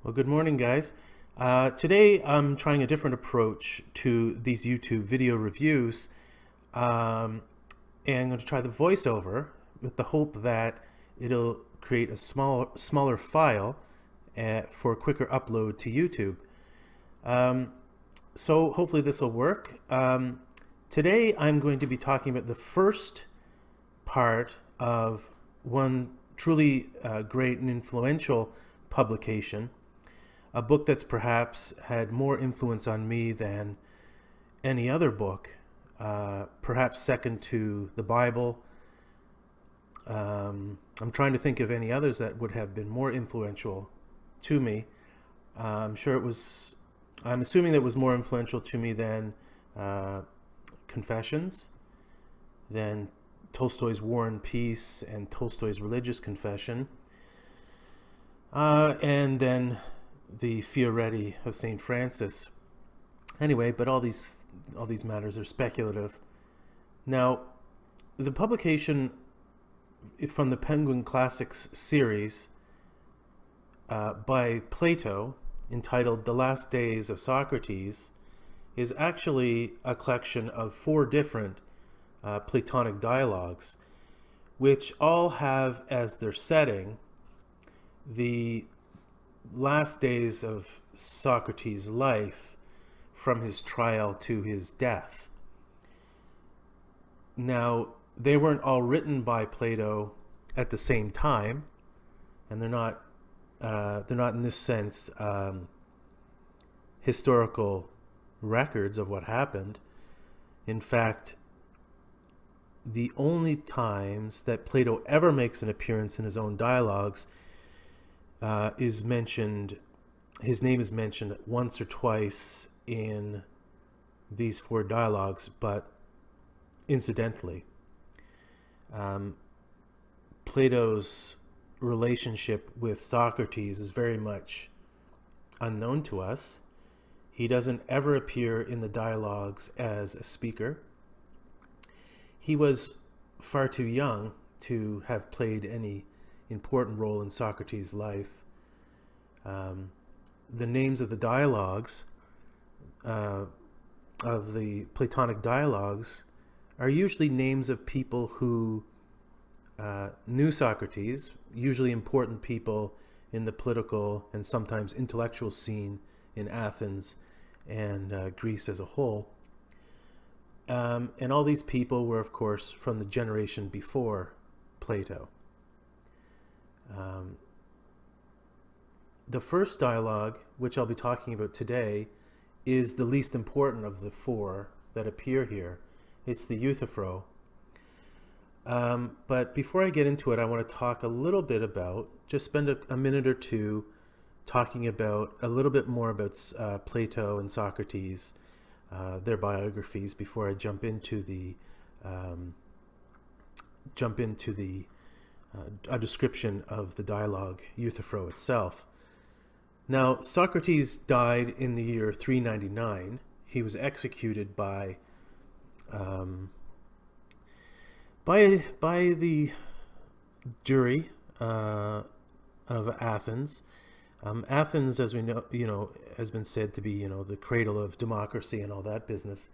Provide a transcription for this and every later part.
Well, good morning, guys. Today I'm trying a different approach to these YouTube video reviews, and I'm going to try the voiceover with the hope that it'll create a smaller file for quicker upload to YouTube. Um, so hopefully this will work. Today I'm going to be talking about the first part of one truly great and influential publication, a book that's perhaps had more influence on me than any other book, perhaps second to the Bible. I'm trying to think of any others that would have been more influential to me. I'm sure it was, I'm assuming that it was more influential to me than uh, Confessions, than Tolstoy's War and Peace and Tolstoy's Religious Confession, and then the Fioretti of St. Francis. Anyway, but all these matters are speculative. Now, the publication from the Penguin Classics series by Plato, entitled The Last Days of Socrates, is actually a collection of four different Platonic dialogues, which all have as their setting the last days of Socrates' life from his trial to his death. Now, they weren't all written by Plato at the same time, and they're not in this sense historical records of what happened. In fact, the only times that Plato ever makes an appearance in his own dialogues is mentioned, his name is mentioned once or twice in these four dialogues, but incidentally. Plato's relationship with Socrates is very much unknown to us. He doesn't ever appear in the dialogues as a speaker. He was far too young to have played any important role in Socrates' life. The names of the dialogues, of the Platonic dialogues, are usually names of people who knew Socrates, usually important people in the political and sometimes intellectual scene in Athens and Greece as a whole. And all these people were, of course, from the generation before Plato. Um, the first dialogue, which I'll be talking about today, is the least important of the four that appear here. It's the Euthyphro. But before I get into it, I want to talk a little bit about, just spend a minute or two talking about a little bit more about Plato and Socrates, their biographies, before I jump into a description of the dialogue Euthyphro itself. Now, Socrates died in the year 399. He was executed um, by the jury of Athens. Athens, as we know, has been said to be, the cradle of democracy and all that business,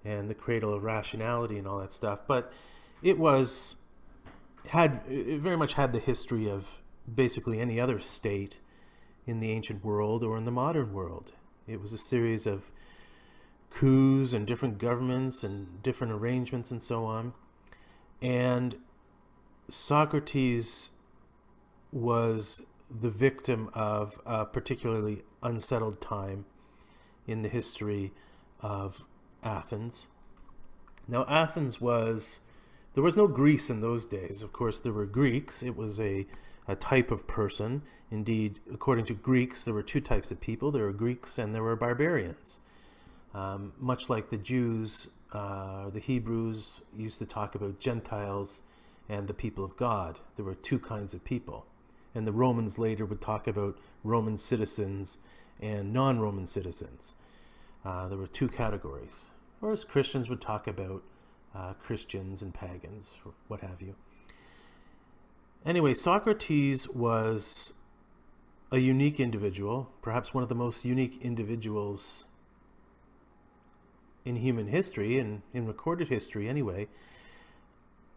and the cradle of rationality and all that stuff. But it very much had the history of basically any other state in the ancient world or in the modern world. It was a series of coups and different governments and different arrangements and so on. And Socrates was the victim of a particularly unsettled time in the history of Athens. Now, there was no Greece in those days. Of course, there were Greeks. It was a type of person. Indeed, according to Greeks, there were two types of people. There were Greeks and there were barbarians. Much like the Jews, the Hebrews used to talk about Gentiles and the people of God. There were two kinds of people. And the Romans later would talk about Roman citizens and non-Roman citizens. There were two categories. Or as Christians would talk about Christians and pagans, or what have you. Anyway, Socrates was a unique individual, perhaps one of the most unique individuals in human history and in recorded history anyway.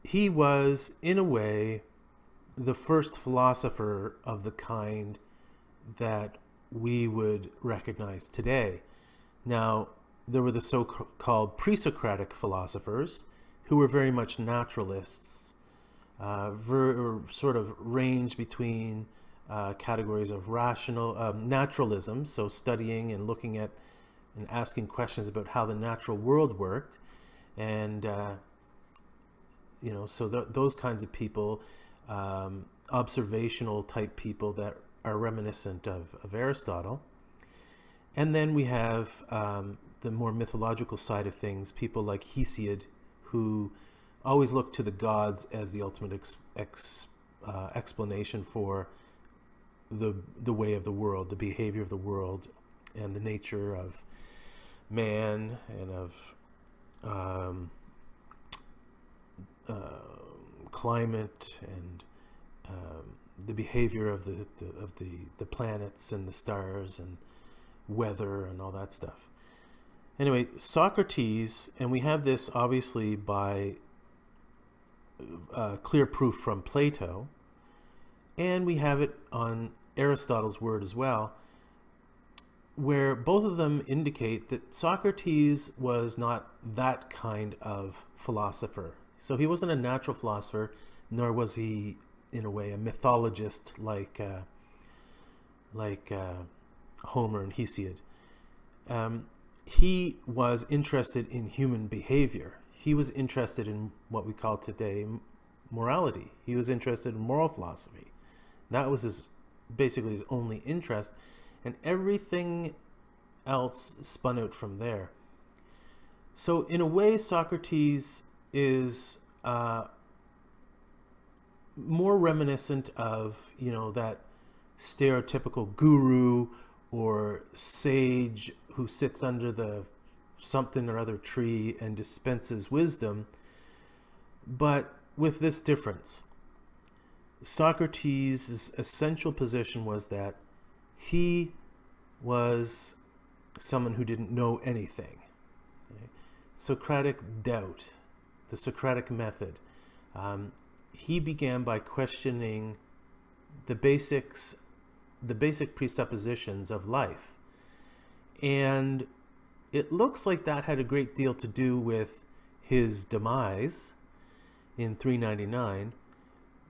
He was, in a way, the first philosopher of the kind that we would recognize today. Now, there were the so-called pre-Socratic philosophers who were very much naturalists, sort of range between categories of naturalism, so studying and looking at and asking questions about how the natural world worked, and so those kinds of people, observational type people that are reminiscent of Aristotle. And then we have the more mythological side of things, people like Hesiod, who always look to the gods as the ultimate explanation for the way of the world, the behavior of the world, and the nature of man and of climate and the behavior of the planets and the stars and weather and all that stuff. Anyway, Socrates, and we have this obviously by clear proof from Plato, and we have it on Aristotle's word as well, where both of them indicate that Socrates was not that kind of philosopher. So he wasn't a natural philosopher, nor was he, in a way, a mythologist like Homer and Hesiod. He was interested in human behavior. He was interested in what we call today morality. He was interested in moral philosophy. That was basically his only interest, and everything else spun out from there. So in a way, Socrates is more reminiscent of, that stereotypical guru or sage who sits under the something or other tree and dispenses wisdom, but with this difference. Socrates' essential position was that he was someone who didn't know anything. Okay? Socratic doubt, the Socratic method. He began by questioning the basic presuppositions of life. And it looks like that had a great deal to do with his demise in 399.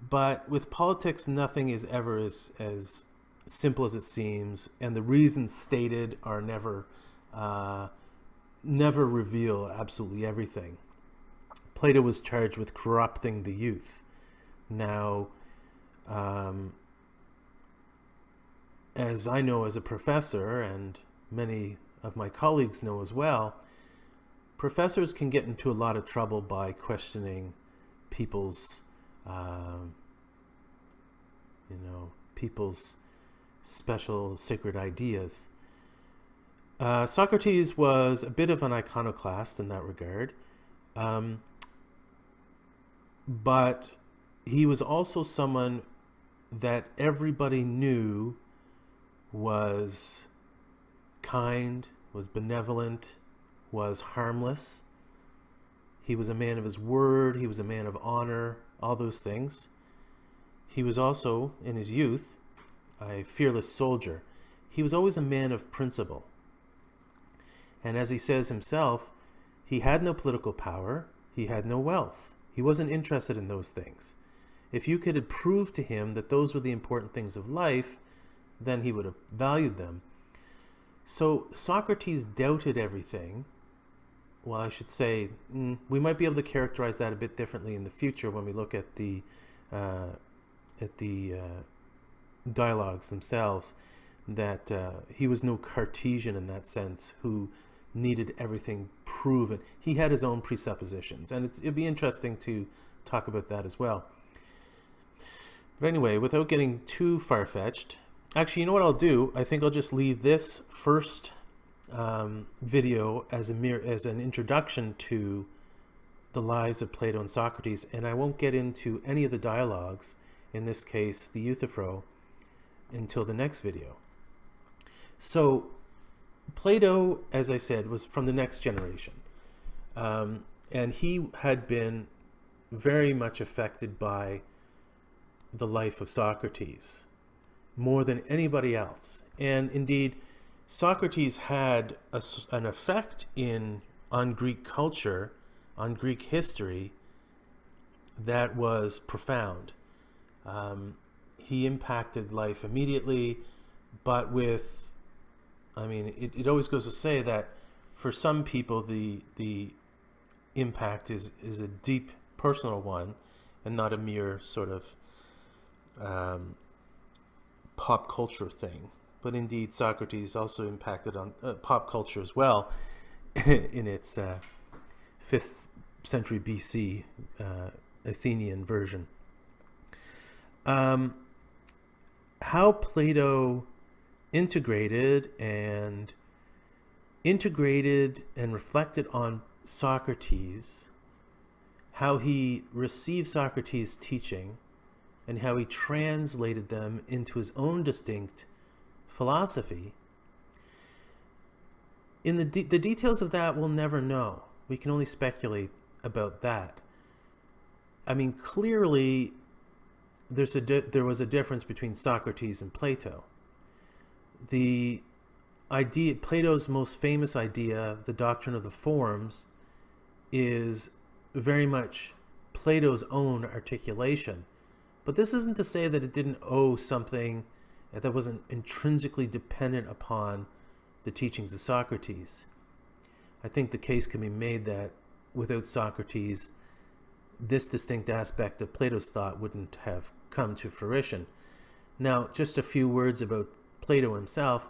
But with politics, nothing is ever as simple as it seems, and the reasons stated are never reveal absolutely everything. Plato was charged with corrupting the youth. Now, as I know as a professor, and many of my colleagues know as well, professors can get into a lot of trouble by questioning people's special sacred ideas. Socrates was a bit of an iconoclast in that regard, but he was also someone that everybody knew was kind, was benevolent, was harmless. He was a man of his word, he was a man of honor, all those things. He was also, in his youth, a fearless soldier. He was always a man of principle. And as he says himself, he had no political power, he had no wealth. He wasn't interested in those things. If you could have proved to him that those were the important things of life, then he would have valued them. So Socrates doubted everything. Well, I should say, we might be able to characterize that a bit differently in the future when we look at the dialogues themselves, that he was no Cartesian in that sense, who needed everything proven. He had his own presuppositions, and it'd be interesting to talk about that as well. But anyway, without getting too far-fetched, actually, you know what I'll do? I think I'll just leave this first video as an introduction to the lives of Plato and Socrates, and I won't get into any of the dialogues, in this case the Euthyphro, until the next video. So Plato, as I said, was from the next generation. And he had been very much affected by the life of Socrates, more than anybody else. And indeed, Socrates had an effect on Greek culture, on Greek history, that was profound. He impacted life immediately, but it always goes to say that for some people the impact is a deep personal one and not a mere sort of pop culture thing. But indeed, Socrates also impacted on pop culture as well in its 5th century BC Athenian version. How Plato integrated and reflected on Socrates, how he received Socrates' teaching, and how he translated them into his own distinct philosophy. In the details of that, we'll never know. We can only speculate about that. I mean, clearly, there was a difference between Socrates and Plato. The idea, Plato's most famous idea, the doctrine of the forms, is very much Plato's own articulation. But this isn't to say that it didn't owe something that wasn't intrinsically dependent upon the teachings of Socrates. I think the case can be made that without Socrates, this distinct aspect of Plato's thought wouldn't have come to fruition. Now, just a few words about Plato himself.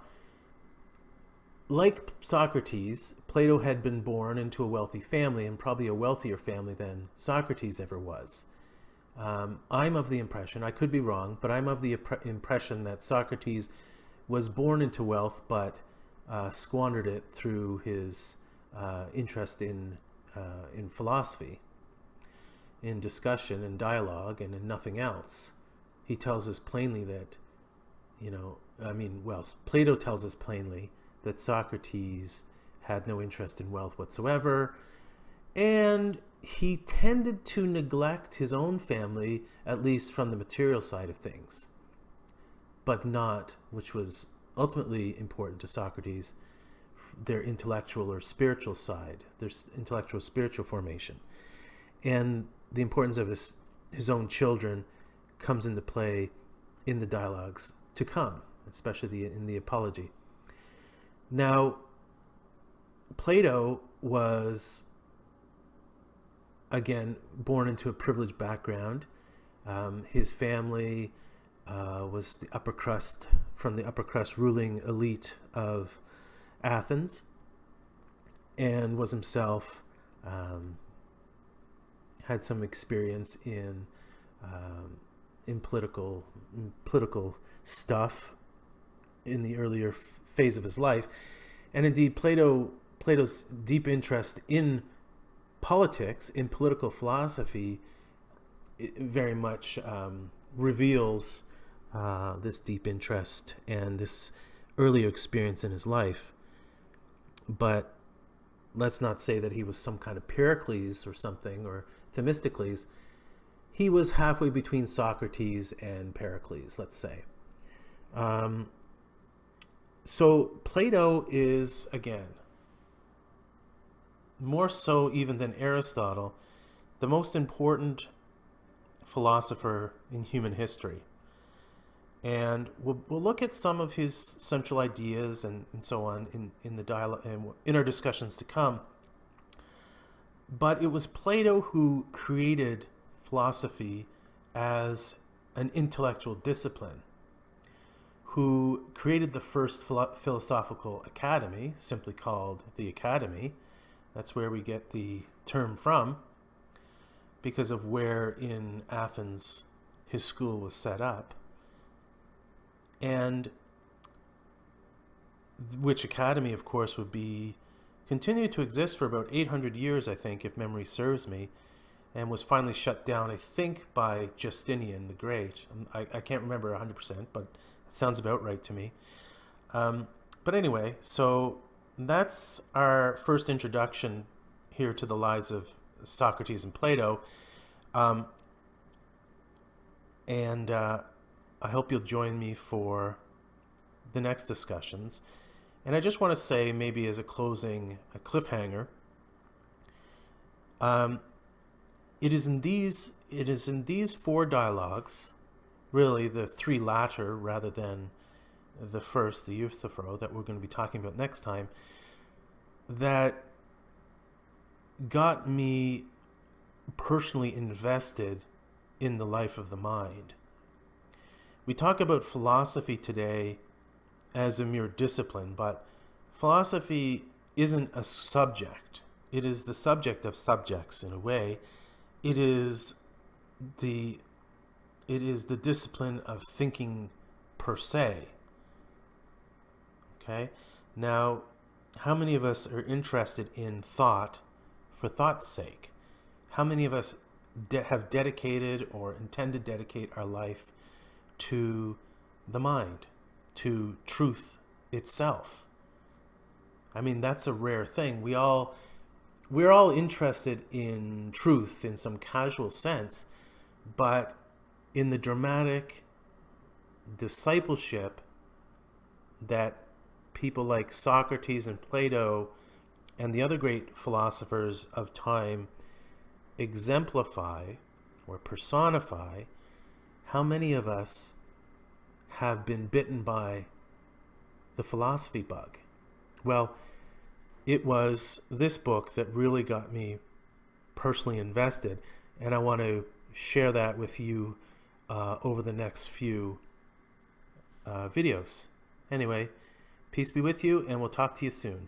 Like Socrates, Plato had been born into a wealthy family, and probably a wealthier family than Socrates ever was. I'm of the impression, I could be wrong, but I'm of the impression that Socrates was born into wealth, but squandered it through his interest in philosophy, in discussion and dialogue, and in nothing else. He tells us plainly that, Plato tells us plainly that Socrates had no interest in wealth whatsoever, and he tended to neglect his own family, at least from the material side of things, but not, which was ultimately important to Socrates, their intellectual or spiritual side, their intellectual spiritual formation. And the importance of his own children comes into play in the dialogues to come, especially in the Apology. Now, Plato was, again, born into a privileged background. His family was from the upper crust ruling elite of Athens, and was himself had some experience in political stuff in the earlier phase of his life. And indeed, Plato's deep interest in politics, in political philosophy, very much reveals this deep interest and this earlier experience in his life. But let's not say that he was some kind of Pericles or something, or Themistocles. He was halfway between Socrates and Pericles, let's say. So Plato is, again, more so even than Aristotle, the most important philosopher in human history. And we'll look at some of his central ideas and so on in the dialogue and in our discussions to come. But it was Plato who created philosophy as an intellectual discipline, who created the first philosophical academy, simply called the Academy. That's where we get the term from, because of where in Athens his school was set up. And which academy, of course, would continue to exist for about 800 years, I think, if memory serves me, and was finally shut down, I think, by Justinian the Great. I can't remember 100%, but Sounds about right to me. But anyway, so that's our first introduction here to the lives of Socrates and Plato. Um, and I hope you'll join me for the next discussions. And I just want to say, maybe as a closing, a cliffhanger, um, it is in these four dialogues, really the three latter rather than the first, the Euthyphro, that we're going to be talking about next time, that got me personally invested in the life of the mind. We talk about philosophy today as a mere discipline, but philosophy isn't a subject. It is the subject of subjects in a way. It is the discipline of thinking per se. Okay? Now, how many of us are interested in thought for thought's sake? How many of us have dedicated or intend to dedicate our life to the mind, to truth itself? I mean, that's a rare thing. We're all interested in truth in some casual sense, but in the dramatic discipleship that people like Socrates and Plato and the other great philosophers of time exemplify or personify, how many of us have been bitten by the philosophy bug? Well, it was this book that really got me personally invested, and I want to share that with you over the next few videos. Anyway, peace be with you, and we'll talk to you soon.